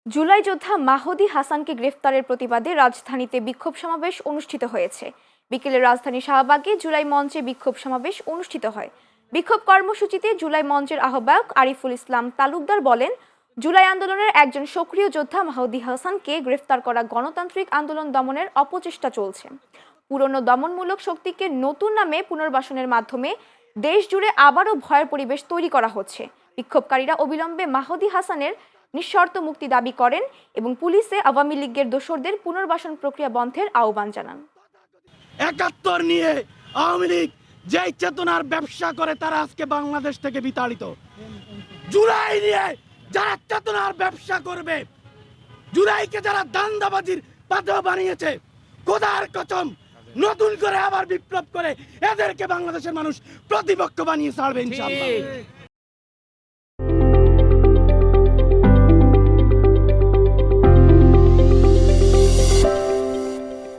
জুলাই যোদ্ধা মাহদি হাসানকে গ্রেফতারের প্রতিবাদে রাজধানীতে বিক্ষোভ সমাবেশ অনুষ্ঠিত হয়েছে। বিকেলে রাজধানী শাহবাগে জুলাই মঞ্চে বিক্ষোভ সমাবেশ অনুষ্ঠিত হয়। বিক্ষোভ কর্মসূচিতে জুলাই মঞ্চের আহ্বায়ক আরিফুল ইসলাম তালুকদার বলেন, জুলাই আন্দোলনের একজন সক্রিয় যোদ্ধা মাহদি হাসানকে গ্রেফতার করা গণতান্ত্রিক আন্দোলন দমনের অপচেষ্টা চলছে। পুরনো দমনমূলক শক্তিকে নতুন নামে পুনর্বাসনের মাধ্যমে দেশ জুড়ে আবারও ভয়ের পরিবেশ তৈরি করা হচ্ছে। বিক্ষোভকারীরা অবিলম্বে মাহদি হাসানের নিঃশর্ত মুক্তি দাবি করেন এবং পুলিশে আওয়ামী লীগের দোসরদের পুনর্বাসন প্রক্রিয়া বন্ধের আহ্বান জানান। ৭১ নিয়ে আওয়ামী লীগ যে চেতনার ব্যবসা করে তারা আজকে বাংলাদেশ থেকে বিতাড়িত। জুলাই নিয়ে যারা চেতনার ব্যবসা করবে, জুলাইকে যারা দান্দাবাজির পাথর বানিয়েছে, খোদার কসম নতুন করে আবার বিপ্লব করে এদেরকে বাংলাদেশের মানুষ প্রতিপক্ষ বানিয়ে ছাড়বে ইনশাআল্লাহ।